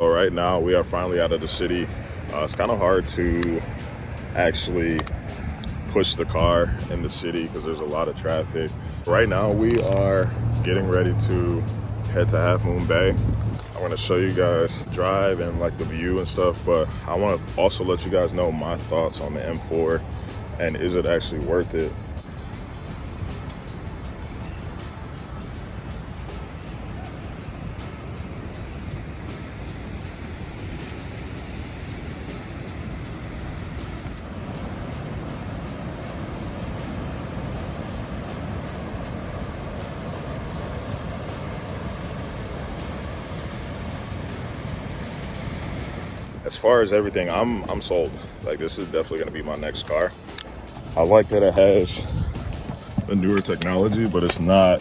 So right now we are finally out of the city. It's kind of hard to actually push the car in the city because there's a lot of traffic. Right now we are getting ready to head to Half Moon Bay. I want to show you guys drive and like the view and stuff, but I want to also let you guys know my thoughts on the M4 and is it actually worth it. As far as everything, I'm sold. Like, this is definitely gonna be my next car. I like that it has the newer technology, but it's not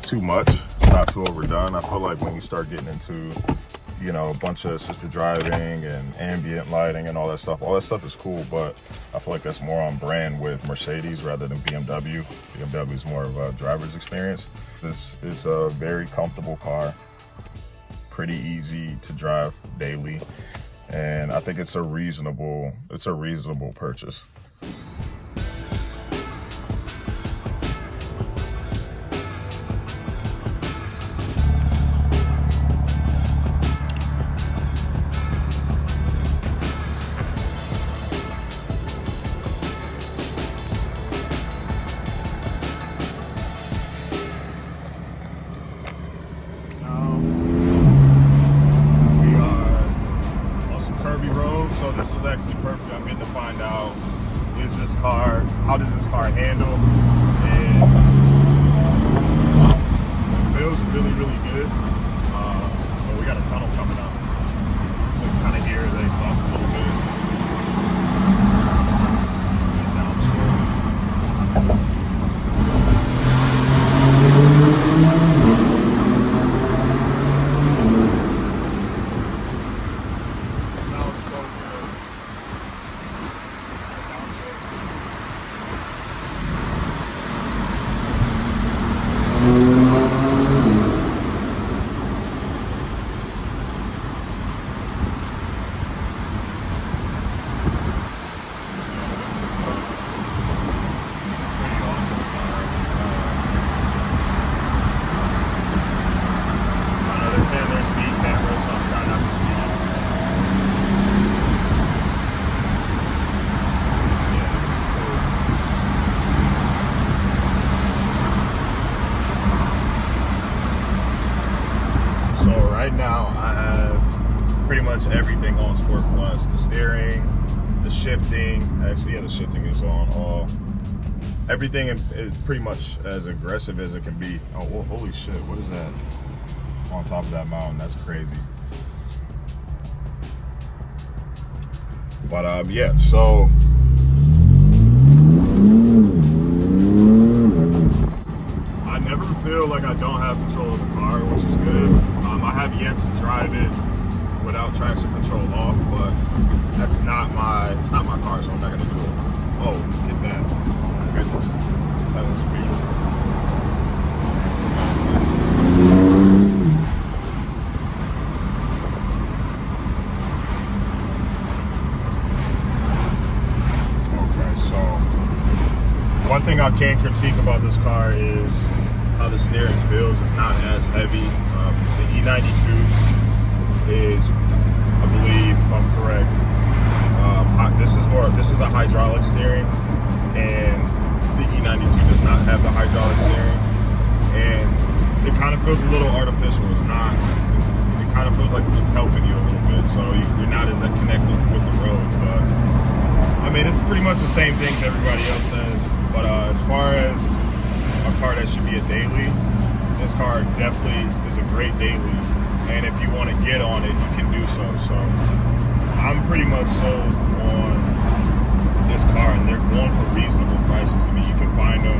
too much. It's not too overdone. I feel like when you start getting into, you know, a bunch of assisted driving and ambient lighting and all that stuff is cool, but I feel like that's more on brand with Mercedes rather than BMW. BMW is more of a driver's experience. This is a very comfortable car, pretty easy to drive daily, and I think it's a reasonable purchase. So this is actually perfect. I'm getting to find out, how does this car handle? And it feels really, really good. But we got a tunnel coming up. So you can kind of hear the exhaust a little bit. Get down slow. Right now I have pretty much everything on Sport Plus. The steering, the shifting, actually yeah, the shifting is on all. Everything is pretty much as aggressive as it can be. Oh, holy shit, what is that? On top of that mountain, that's crazy. But yeah, so I never feel like I don't have control of the car, which is good. I have yet to drive it without traction control off, but it's not my car, so I'm not gonna do it. Oh, get that! Oh my goodness, that was speed. Okay, so one thing I can critique about this car is how the steering feels. It's not as heavy. The E92 is, I believe, if I'm correct, this is a hydraulic steering, and the E92 does not have the hydraulic steering, and it kind of feels a little artificial. It's not. It kind of feels like it's helping you a little bit, so you're not as connected with the road. But I mean, it's pretty much the same thing as everybody else says. But as far as a car that should be a daily, this car definitely is a great daily, and if you want to get on it, you can do so. So I'm pretty much sold on this car, and they're going for reasonable prices. I mean, you can find them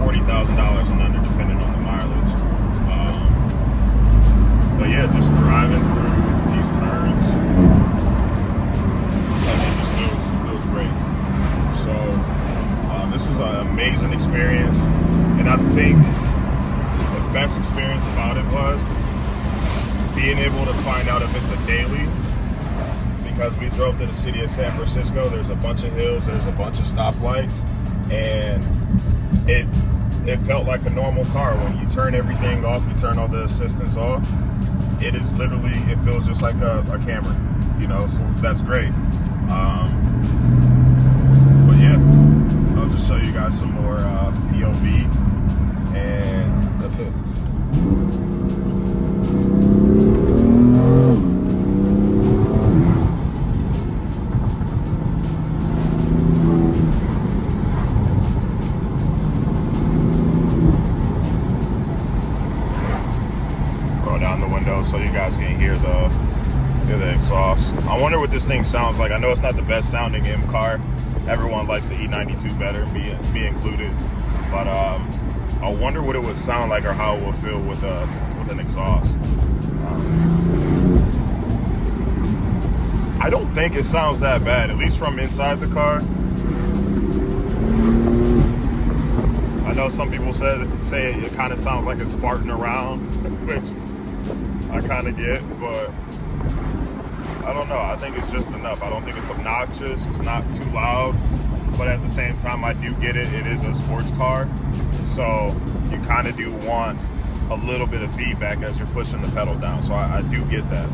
$40,000 and under, depending on the mileage. But yeah, just driving through these turns, it just feels great. So this was an amazing experience, and I think the best experience about it was being able to find out if it's a daily, because we drove to the city of San Francisco. There's a bunch of hills, there's a bunch of stoplights, and it felt like a normal car. When you turn everything off, you turn all the assistance off, it is literally, it feels just like a Camry, you know, so that's great. But yeah, I'll just show you guys some more POV, and that's it. Down the window so you guys can hear the exhaust. I wonder what this thing sounds like. I know it's not the best sounding M car. Everyone likes the E92 better, me included. But I wonder what it would sound like or how it would feel with an exhaust. I don't think it sounds that bad, at least from inside the car. I know some people say it kind of sounds like it's farting around, which I kind of get, but I don't know. I think it's just enough. I don't think it's obnoxious. It's not too loud, but at the same time, I do get it. It is a sports car, so you kind of do want a little bit of feedback as you're pushing the pedal down. So I do get that.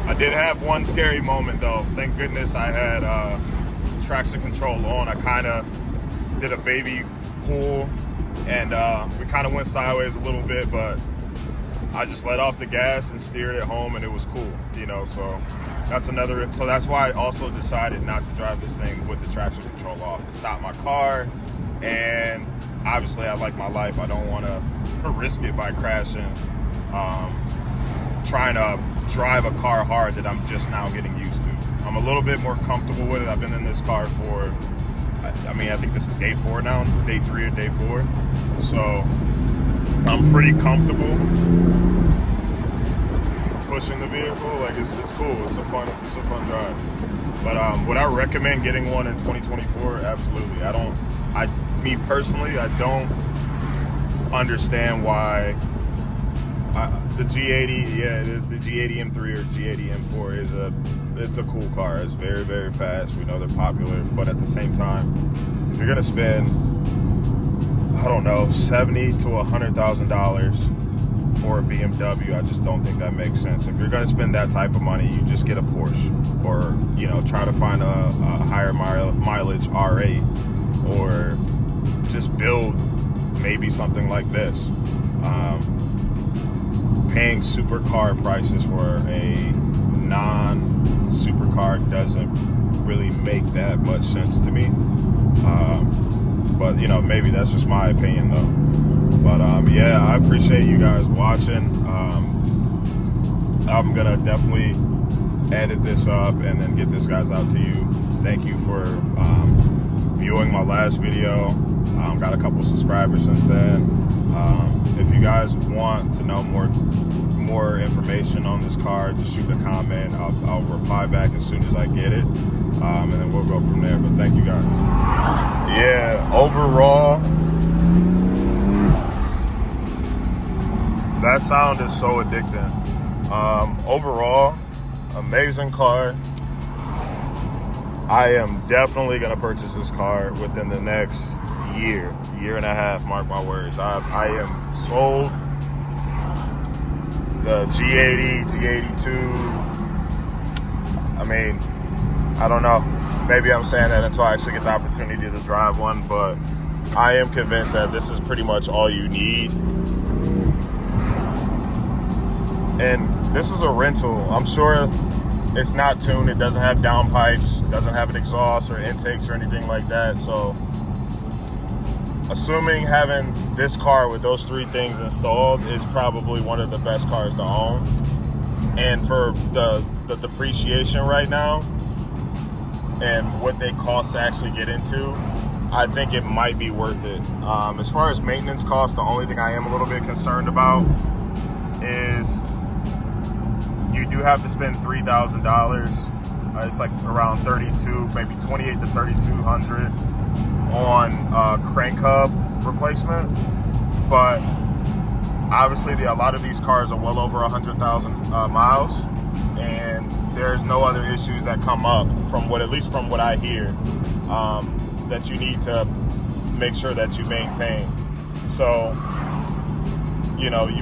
I did have one scary moment though. Thank goodness I had traction control on. I kind of did a baby pull, and we kind of went sideways a little bit, but I just let off the gas and steered it home, and it was cool, you know. So that's why I also decided not to drive this thing with the traction control off. It stopped my car, and obviously I like my life. I don't want to risk it by crashing, trying to drive a car hard that I'm just now getting used to. I'm a little bit more comfortable with it. I've been in this car for, I mean, I think this is day 4 now, day 3 or day 4. So I'm pretty comfortable pushing the vehicle. Like it's cool. It's a fun drive. But would I recommend getting one in 2024? Absolutely. Me personally, I don't understand why the G80, yeah, the G80 M3 or G80 M4 it's a cool car. It's very, very fast. We know they're popular, but at the same time, if you're gonna spend, I don't know, $70,000 to $100,000 for a BMW, I just don't think that makes sense. If you're gonna spend that type of money, you just get a Porsche, or you know, try to find a higher mileage R8, or just build maybe something like this. Paying supercar prices for a non-supercar doesn't really make that much sense to me. But you know, maybe that's just my opinion though. But yeah, I appreciate you guys watching. I'm gonna definitely edit this up and then get this guys out to you. Thank you for viewing my last video. Got a couple subscribers since then. If you guys want to know more information on this car, just shoot a comment. I'll reply back as soon as I get it, and then we'll go from there. But thank you guys. Yeah, overall, that sound is so addicting. Overall, amazing car. I am definitely gonna purchase this car within the next year and a half, mark my words. I am sold. The G80, G82, I mean, I don't know. Maybe I'm saying that until I actually get the opportunity to drive one, but I am convinced that this is pretty much all you need. And this is a rental. I'm sure it's not tuned. It doesn't have downpipes, doesn't have an exhaust or intakes or anything like that. So assuming having this car with those 3 things installed is probably one of the best cars to own. And for the depreciation right now and what they cost to actually get into, I think it might be worth it. As far as maintenance costs, the only thing I am a little bit concerned about is you do have to spend $3,000. It's like around 32, maybe 28 to 3,200 on crank hub replacement, but obviously a lot of these cars are well over 100,000 miles, and there's no other issues that come up at least from what I hear, that you need to make sure that you maintain. So, you know, if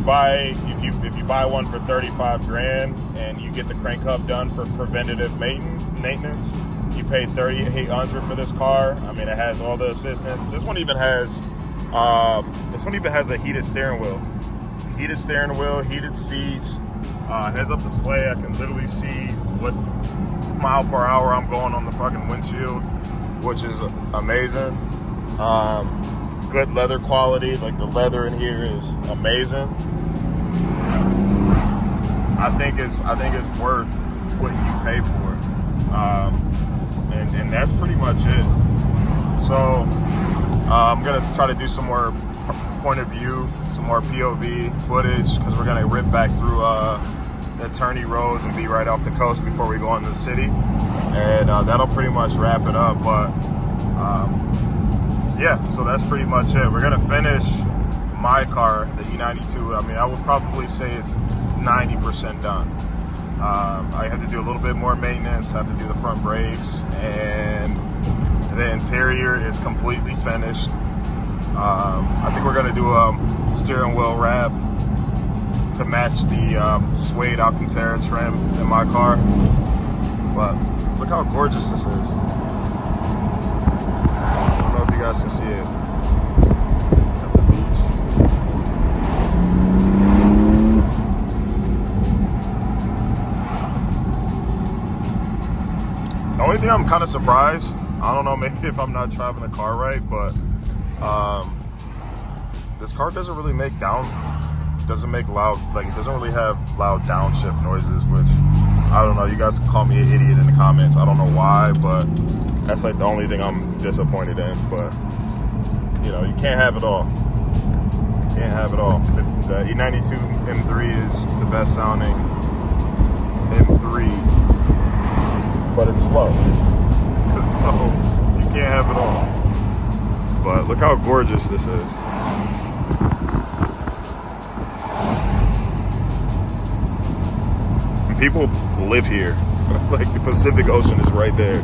you buy one for 35 grand and you get the crank hub done for preventative maintenance, you pay $3,800 for this car. I mean, it has all the assistance. This one even has a heated steering wheel, heated seats, heads-up display. I can literally see what mile per hour I'm going on the fucking windshield, which is amazing. Good leather quality, like the leather in here is amazing. I think it's worth what you pay for it, and that's pretty much it. So I'm gonna try to do some more point of view, some more POV footage, because we're gonna rip back through the attorney roads and be right off the coast before we go into the city, and that'll pretty much wrap it up. But yeah, so that's pretty much it. We're gonna finish my car, the E92. I mean, I would probably say it's 90% done. I have to do a little bit more maintenance, have to do the front brakes, and the interior is completely finished. I think we're gonna do a steering wheel wrap to match the suede Alcantara trim in my car. But look how gorgeous this is. I don't know if you guys can see it. At the beach. The only thing I'm kind of surprised, I don't know, maybe if I'm not driving the car right, but this car doesn't really make loud, like it doesn't really have loud downshift noises, which I don't know, you guys can call me an idiot in the comments. I don't know why, but that's like the only thing I'm disappointed in. But you know, you can't have it all. Can't have it all. The E92 M3 is the best sounding M3, but it's slow. So you can't have it all. But look how gorgeous this is. And people live here. Like the Pacific Ocean is right there.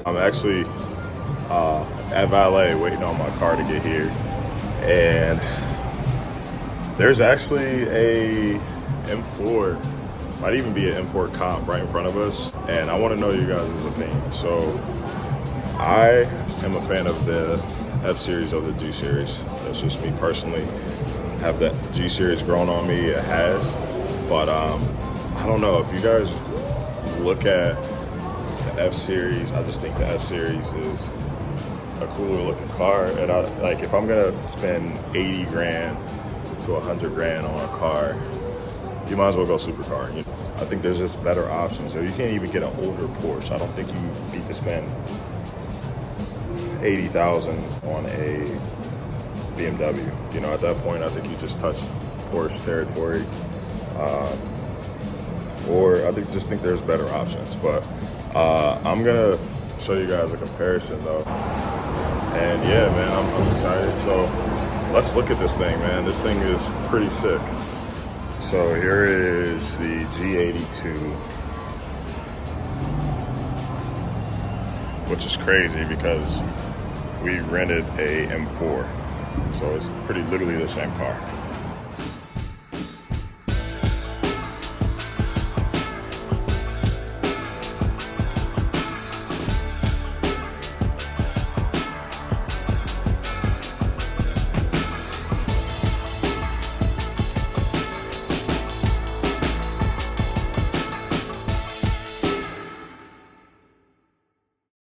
I'm actually at valet waiting on my car to get here, and there's actually a M4, might even be an M4 cop right in front of us, and I want to know you guys' opinion. So I am a fan of the F-Series over the G-Series. That's just me personally. Have that G-Series grown on me? It has, but I don't know, if you guys look at F-Series, I just think the F-Series is a cooler looking car, and like if I'm gonna spend 80 grand to 100 grand on a car, you might as well go supercar. You know? I think there's just better options. Or you can't even get an older Porsche. I don't think you need to spend 80,000 on a BMW. You know, at that point, I think you just touch Porsche territory, or I just think there's better options. But I'm gonna show you guys a comparison though, and yeah, man, I'm excited. So let's look at this thing, man. This thing is pretty sick. So here is the G82, which is crazy because we rented a M4, so it's literally the same car.